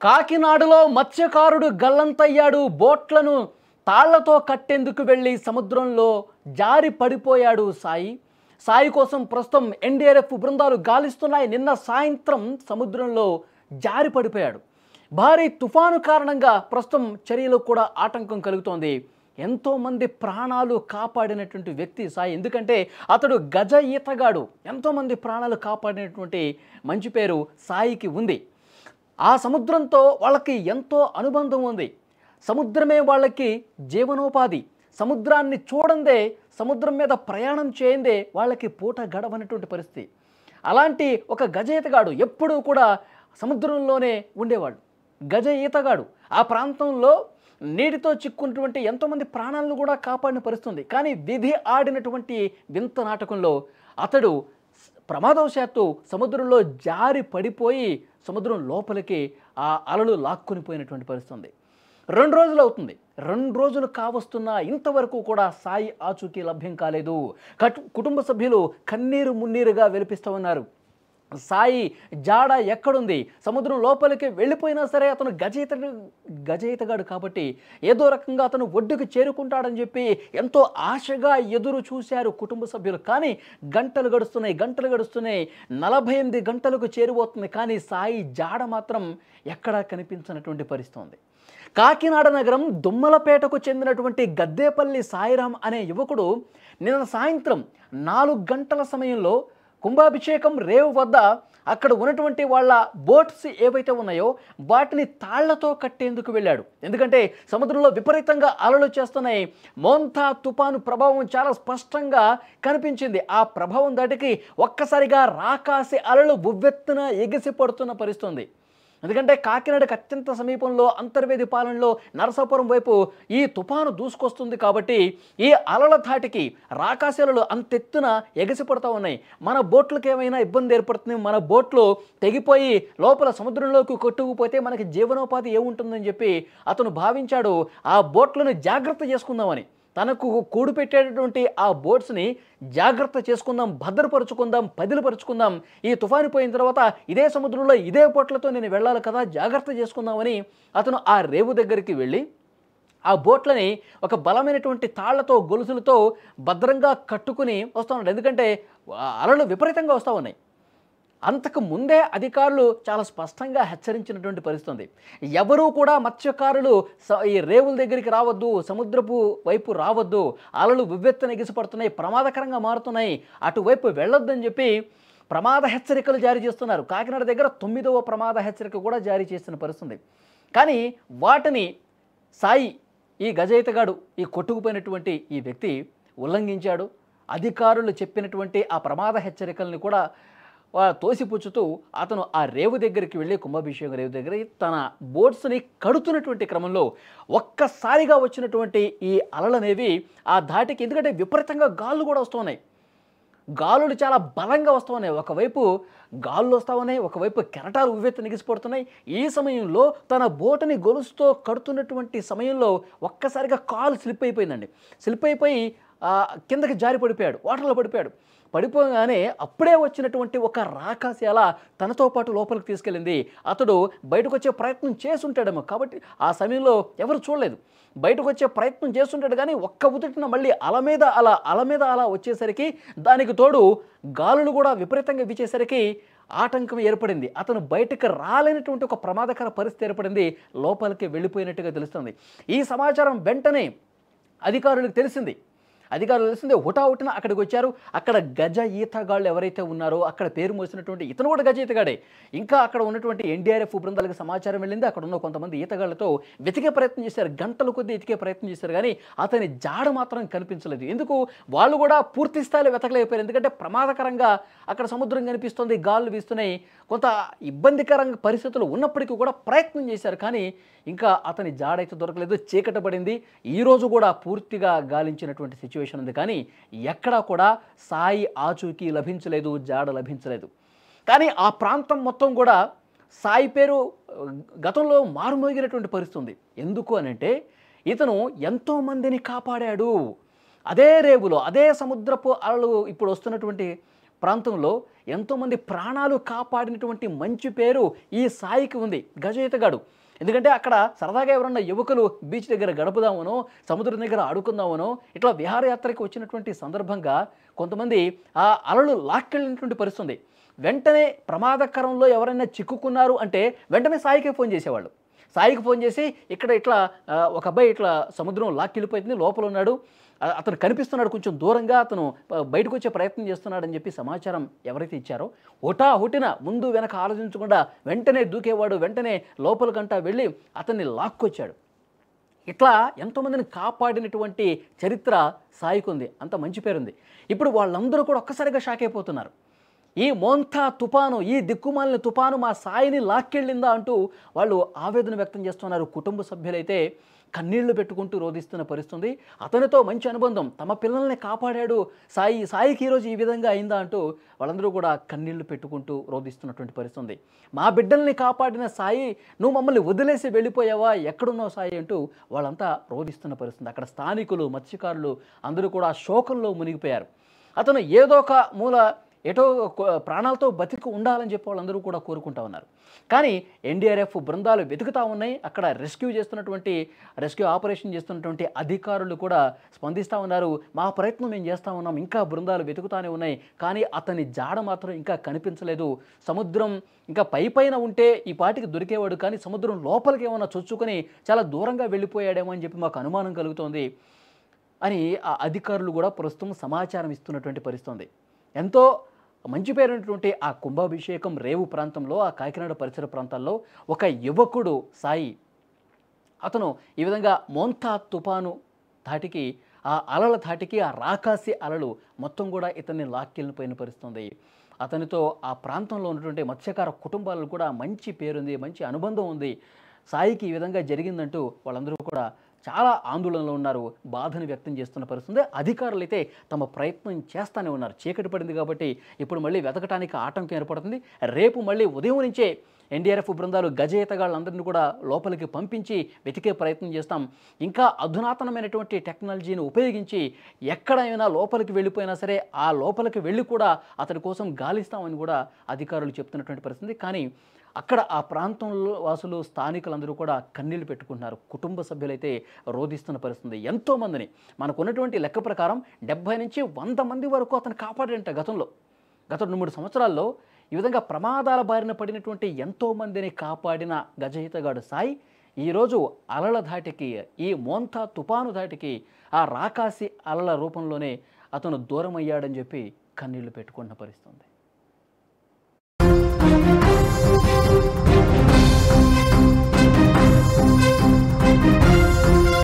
కాకినాడలో మత్స్యకారుడు గల్లంతయ్యాడు. బోట్లను తాళ్లతో కట్టేందుకు వెళ్ళి సముద్రంలో జారి పడిపోయాడు సాయి కోసం ప్రస్తుతం ఎన్డీఆర్ఎఫ్ బృందాలు గాలిస్తున్నాయి. నిన్న సాయంత్రం సముద్రంలో జారి పడిపోయాడు. భారీ తుఫాను కారణంగా ప్రస్తుతం చర్యలకు కూడా ఆటంకం కలుగుతోంది. ఎంతోమంది ప్రాణాలు కాపాడినటువంటి వ్యక్తి సాయి. ఎందుకంటే అతడు గజ ఈతగాడు. ఎంతోమంది ప్రాణాలు కాపాడినటువంటి మంచి పేరు సాయికి ఉంది. ఆ సముద్రంతో వాళ్ళకి ఎంతో అనుబంధం ఉంది. సముద్రమే వాళ్ళకి జీవనోపాధి. సముద్రాన్ని చూడందే, సముద్రం మీద ప్రయాణం చేయందే వాళ్ళకి పూట గడవనటువంటి పరిస్థితి. అలాంటి ఒక గజ ఈతగాడు ఎప్పుడూ కూడా సముద్రంలోనే ఉండేవాడు. గజ ఈతగాడు ఆ ప్రాంతంలో నీటితో చిక్కున్నటువంటి ఎంతోమంది ప్రాణాలను కూడా కాపాడిన పరిస్థితుంది. కానీ విధి ఆడినటువంటి వింత నాటకంలో అతడు ప్రమాదవశాత్తు సముద్రంలో జారి పడిపోయి సముద్రం లోపలికి ఆ అలలు లాక్కుని పోయినటువంటి పరిస్థితుంది. 2 రోజులు అవుతుంది. 2 రోజులు కావస్తున్నా ఇంతవరకు కూడా సాయి ఆచూకీ లభ్యం కాలేదు. కుటుంబ సభ్యులు కన్నీరు మున్నీరుగా వెలిపిస్తూ ఉన్నారు. సాయి జాడ ఎక్కడుంది? సముద్రం లోపలికి వెళ్ళిపోయినా సరే అతను గజయితగాడు కాబట్టి ఏదో రకంగా అతను ఒడ్డుకు చేరుకుంటాడని చెప్పి ఎంతో ఆశగా ఎదురు చూశారు కుటుంబ సభ్యులు. కానీ గంటలు గడుస్తున్నాయి. 48 గంటలకు చేరిపోతుంది. కానీ సాయి జాడ మాత్రం ఎక్కడా కనిపించినటువంటి పరిస్థితి ఉంది. కాకినాడ నగరం దుమ్మలపేటకు చెందినటువంటి గద్దేపల్లి సాయిరాం అనే యువకుడు నిన్న సాయంత్రం 4 గంటల సమయంలో కుంభాభిషేకం రేవు వద్ద అక్కడ ఉన్నటువంటి వాళ్ళ బోట్స్ ఏవైతే ఉన్నాయో వాటిని తాళ్లతో కట్టేందుకు వెళ్ళాడు. ఎందుకంటే సముద్రంలో విపరీతంగా అలలు చేస్తున్నాయి. మోంతా తుఫాను ప్రభావం చాలా స్పష్టంగా కనిపించింది. ఆ ప్రభావం దాటికి ఒక్కసారిగా రాకాసి అలలు ఉవ్వెత్తున ఎగిసి పడుతున్న పరిస్థితుంది. ఎందుకంటే కాకినాడకు అత్యంత సమీపంలో అంతర్వేది పాలనలో నరసాపురం వైపు ఈ తుఫాను దూసుకొస్తుంది కాబట్టి ఈ అలల ధాటికి రాకాశలలు అంతెత్తున ఎగసిపడుతూ ఉన్నాయి. మన బోట్లకు ఏమైనా ఇబ్బంది ఏర్పడుతుంది, మన బోట్లు తెగిపోయి లోపల సముద్రంలోకి కొట్టుకుపోతే మనకి జీవనోపాధి ఏముంటుందని చెప్పి అతను భావించాడు. ఆ బోట్లను జాగ్రత్త చేసుకుందామని, తనకు కూడు పెట్టేటటువంటి ఆ బోట్స్ని జాగ్రత్త చేసుకుందాం, భద్రపరుచుకుందాం, పదిలపరుచుకుందాం. ఈ తుఫాను పోయిన తర్వాత ఇదే సముద్రంలో ఇదే బోట్లతో నేను వెళ్ళాలి కదా, జాగ్రత్త చేసుకుందామని అతను ఆ రేవు దగ్గరికి వెళ్ళి ఆ బోట్లని ఒక బలమైనటువంటి తాళ్లతో గొలుసులతో భద్రంగా కట్టుకుని వస్తూ ఉన్నాడు. ఎందుకంటే అలలు విపరీతంగా వస్తూ ఉన్నాయి. అంతకు ముందే అధికారులు చాలా స్పష్టంగా హెచ్చరించినటువంటి పరిస్థితి ఉంది. ఎవరూ కూడా మత్స్యకారులు ఈ రేవుల దగ్గరికి రావద్దు, సముద్రపు వైపు రావద్దు, అలలు ఉవ్వెత్తున ఎగిసిపడుతున్నాయి, ప్రమాదకరంగా మారుతున్నాయి, అటువైపు వెళ్ళొద్దని చెప్పి ప్రమాద హెచ్చరికలు జారీ చేస్తున్నారు. కాకినాడ దగ్గర 9వ ప్రమాద హెచ్చరిక కూడా జారీ చేస్తున్న పరిస్థితి. కానీ వాటిని సాయి, ఈ గజయితగాడు, ఈ కొట్టుకుపోయినటువంటి ఈ వ్యక్తి ఉల్లంఘించాడు. అధికారులు చెప్పినటువంటి ఆ ప్రమాద హెచ్చరికల్ని కూడా తోసిపుచ్చుతూ అతను ఆ రేవు దగ్గరికి వెళ్ళి, కుంభాభిషేకం రేవు దగ్గర తన బోట్స్ని కడుతున్నటువంటి క్రమంలో ఒక్కసారిగా వచ్చినటువంటి ఈ అలలనేవి ఆ ధాటికి, ఎందుకంటే విపరీతంగా గాళ్ళు కూడా వస్తున్నాయి, గాలులు చాలా బలంగా వస్తూ ఉన్నాయి. ఒకవైపు గాళ్ళు వస్తూ ఉన్నాయి, ఒకవైపు కెరటాలు ఉవ్వెత్తు నిగిసిపడుతున్నాయి. ఈ సమయంలో తన బోటుని గొలుసుతో కడుతున్నటువంటి సమయంలో ఒక్కసారిగా కాలు స్లిప్ అయిపోయిందండి. స్లిప్ అయిపోయి కిందకి జారి పడిపోయాడు, వాటర్లో పడిపోగానే అప్పుడే వచ్చినటువంటి ఒక రాకాసి అల తనతో పాటు లోపలికి తీసుకెళ్ళింది. అతడు బయటకు వచ్చే ప్రయత్నం చేస్తుంటాడేమో కాబట్టి ఆ సమయంలో ఎవరు చూడలేదు. బయటకు వచ్చే ప్రయత్నం చేస్తుంటాడు కానీ ఒక్క ఉదుటిన మళ్ళీ అల మీద అలా వచ్చేసరికి, దానికి తోడు గాలులు కూడా విపరీతంగా వీచేసరికి ఆటంకం ఏర్పడింది. అతను బయటకు రాలేనటువంటి ఒక ప్రమాదకర పరిస్థితి ఏర్పడింది. లోపలికి వెళ్ళిపోయినట్టుగా తెలుస్తుంది. ఈ సమాచారం వెంటనే అధికారులకు తెలిసింది. హుటాహుటిన అక్కడికి వచ్చారు. అక్కడ గజ ఈతగాళ్ళు ఎవరైతే ఉన్నారో అక్కడ పేరు మోసినటువంటి ఇతను కూడా గజ ఈతగాడే. ఇంకా అక్కడ ఉన్నటువంటి ఎన్డీఆర్ఎఫ్ బృందాలకు సమాచారం వెళ్ళింది. అక్కడ ఉన్న కొంతమంది ఈతగాళ్లతో వెతికే ప్రయత్నం చేశారు. గంటల కొద్దీ ఎతికే ప్రయత్నం చేశారు కానీ అతని జాడ మాత్రం కనిపించలేదు. ఎందుకు? వాళ్ళు కూడా పూర్తి స్థాయిలో వెతకలేకపోయారు. ఎందుకంటే ప్రమాదకరంగా అక్కడ సముద్రం కనిపిస్తుంది, గాళ్ళు వీస్తున్నాయి, కొంత ఇబ్బందికరంగా పరిస్థితులు ఉన్నప్పటికీ కూడా ప్రయత్నం చేశారు. కానీ ఇంకా అతని జాడైతే దొరకలేదు. చీకట పడింది. ఈరోజు కూడా పూర్తిగా గాలించినటువంటి సిచ్యువేషన్ ఉంది. కానీ ఎక్కడా కూడా సాయి ఆచూకీ లభించలేదు, జాడ లభించలేదు. కానీ ఆ ప్రాంతం మొత్తం కూడా సాయి పేరు గతంలో మారుమోగినటువంటి పరిస్థితి ఉంది. ఎందుకు అనంటే ఇతను ఎంతోమందిని కాపాడాడు. అదే రేవులో, అదే సముద్రపు అలలు ఇప్పుడు వస్తున్నటువంటి ప్రాంతంలో ఎంతోమంది ప్రాణాలు కాపాడినటువంటి మంచి పేరు ఈ సాయికి ఉంది, గజ ఈతగాడు. ఎందుకంటే అక్కడ సరదాగా ఎవరన్నా యువకులు బీచ్ దగ్గర గడుపుదామనో, సముద్రం దగ్గర ఆడుకుందామనో, ఇట్లా విహారయాత్రకి వచ్చినటువంటి సందర్భంగా కొంతమంది ఆ అలలు లాక్కెళ్ళినటువంటి పరిస్థితుంది. వెంటనే ప్రమాదకరంలో ఎవరైనా చిక్కుకున్నారు అంటే వెంటనే సాయికే ఫోన్ చేసేవాళ్ళు. సాయికి ఫోన్ చేసి ఇక్కడ ఇట్లా ఒక అబ్బాయి ఇట్లా సముద్రం లాక్కెళ్ళిపోయింది, లోపల ఉన్నాడు, అతను కనిపిస్తున్నాడు, కొంచెం దూరంగా అతను బయటకు వచ్చే ప్రయత్నం చేస్తున్నాడని చెప్పి సమాచారం ఎవరైతే ఇచ్చారో హుటాహుటిన ముందు వెనక ఆలోచించకుండా వెంటనే దూకేవాడు, వెంటనే లోపలికంటా వెళ్ళి అతన్ని లాక్కొచ్చాడు. ఇట్లా ఎంతోమందిని కాపాడినటువంటి చరిత్ర సాయికి ఉంది, అంత మంచి పేరుంది. ఇప్పుడు వాళ్ళందరూ కూడా ఒక్కసారిగా షాక్ అయిపోతున్నారు. ఈ మోంతా తుపాను, ఈ దిక్కుమాలిన తుపాను మా సాయిని లాక్కెళ్ళిందా అంటూ వాళ్ళు ఆవేదన వ్యక్తం చేస్తున్నారు. కుటుంబ సభ్యులైతే కన్నీళ్లు పెట్టుకుంటూ రోధిస్తున్న పరిస్థితుంది. అతనితో మంచి అనుబంధం, తమ పిల్లల్ని కాపాడాడు సాయికి ఈరోజు ఈ విధంగా అయిందా అంటూ వాళ్ళందరూ కూడా కన్నీళ్లు పెట్టుకుంటూ రోధిస్తున్నటువంటి పరిస్థితుంది. మా బిడ్డల్ని కాపాడిన సాయి, నువ్వు మమ్మల్ని వదిలేసి వెళ్ళిపోయావా, ఎక్కడున్నావు సాయి అంటూ వాళ్ళంతా రోధిస్తున్న పరిస్థితుంది. అక్కడ స్థానికులు, మత్స్యకారులు అందరూ కూడా శోకంలో మునిగిపోయారు. అతను ఏదో ఒక మూల ఎటో ప్రాణాలతో బతికి ఉండాలని చెప్పి వాళ్ళందరూ కూడా కోరుకుంటా ఉన్నారు. కానీ ఎన్డీఆర్ఎఫ్ బృందాలు వెతుకుతూ ఉన్నాయి. అక్కడ రెస్క్యూ ఆపరేషన్ చేస్తున్నటువంటి అధికారులు కూడా స్పందిస్తూ ఉన్నారు. మా ప్రయత్నం మేము చేస్తూ ఉన్నాం, ఇంకా బృందాలు వెతుకుతానే ఉన్నాయి, కానీ అతని జాడ మాత్రం ఇంకా కనిపించలేదు. సముద్రం ఇంకా పైన ఉంటే ఈ పాటికి దొరికేవాడు, కానీ సముద్రం లోపలికి ఏమన్నా చొచ్చుకొని చాలా దూరంగా వెళ్ళిపోయాడేమో అని చెప్పి మాకు అనుమానం కలుగుతోంది అని ఆ అధికారులు కూడా ప్రస్తుతం సమాచారం ఇస్తున్నటువంటి పరిస్థితుంది. ఎంతో మంచి పేరున్నటువంటి ఆ కుంభాభిషేకం రేవు ప్రాంతంలో, ఆ కాకినాడ పరిసర ప్రాంతాల్లో ఒక యువకుడు సాయి, అతను ఈ విధంగా మోంతా తుపాను ధాటికి, ఆ అలల ధాటికి, ఆ రాకాసి అలలు మొత్తం కూడా ఇతన్ని లాక్కెళ్ళిపోయిన పరిస్థితుంది. అతనితో ఆ ప్రాంతంలో ఉన్నటువంటి మత్స్యకార కుటుంబాలకు కూడా మంచి పేరుంది, మంచి అనుబంధం ఉంది. సాయికి ఈ విధంగా జరిగిందంటూ వాళ్ళందరూ కూడా చాలా ఆందోళనలో ఉన్నారు, బాధను వ్యక్తం చేస్తున్న పరిస్థితి. అధికారులు అయితే తమ ప్రయత్నం చేస్తూనే ఉన్నారు. చీకటి పడింది కాబట్టి ఇప్పుడు మళ్ళీ వెతకటానికి ఆటంకం ఏర్పడుతుంది. రేపు మళ్ళీ ఉదయం నుంచే ఎన్డీఆర్ఎఫ్ బృందాలు గజ ఈతగాళ్ళందరినీ కూడా లోపలికి పంపించి వెతికే ప్రయత్నం చేస్తాం. ఇంకా అధునాతనమైనటువంటి టెక్నాలజీని ఉపయోగించి ఎక్కడైనా లోపలికి వెళ్ళిపోయినా సరే ఆ లోపలికి వెళ్ళి కూడా అతని కోసం గాలిస్తామని కూడా అధికారులు చెప్తున్నటువంటి పరిస్థితి. కానీ అక్కడ ఆ ప్రాంతంలో వాసులు, స్థానికులందరూ కూడా కన్నీళ్లు పెట్టుకుంటున్నారు. కుటుంబ సభ్యులైతే రోధిస్తున్న పరిస్థితి. ఎంతోమందిని, మనకున్నటువంటి లెక్క ప్రకారం 70 నుంచి 100 మంది వరకు అతను కాపాడంట గత 2-3 సంవత్సరాల్లో. ఈ విధంగా ప్రమాదాల బారిన పడినటువంటి ఎంతోమందిని కాపాడిన గజ ఈతగాడు సాయి ఈరోజు అలల ధాటికి, ఈ మోంతా తుపాను ధాటికి, ఆ రాకాసి అలల రూపంలోనే అతను దూరమయ్యాడని చెప్పి కన్నీళ్లు పెట్టుకున్న పరిస్థితి.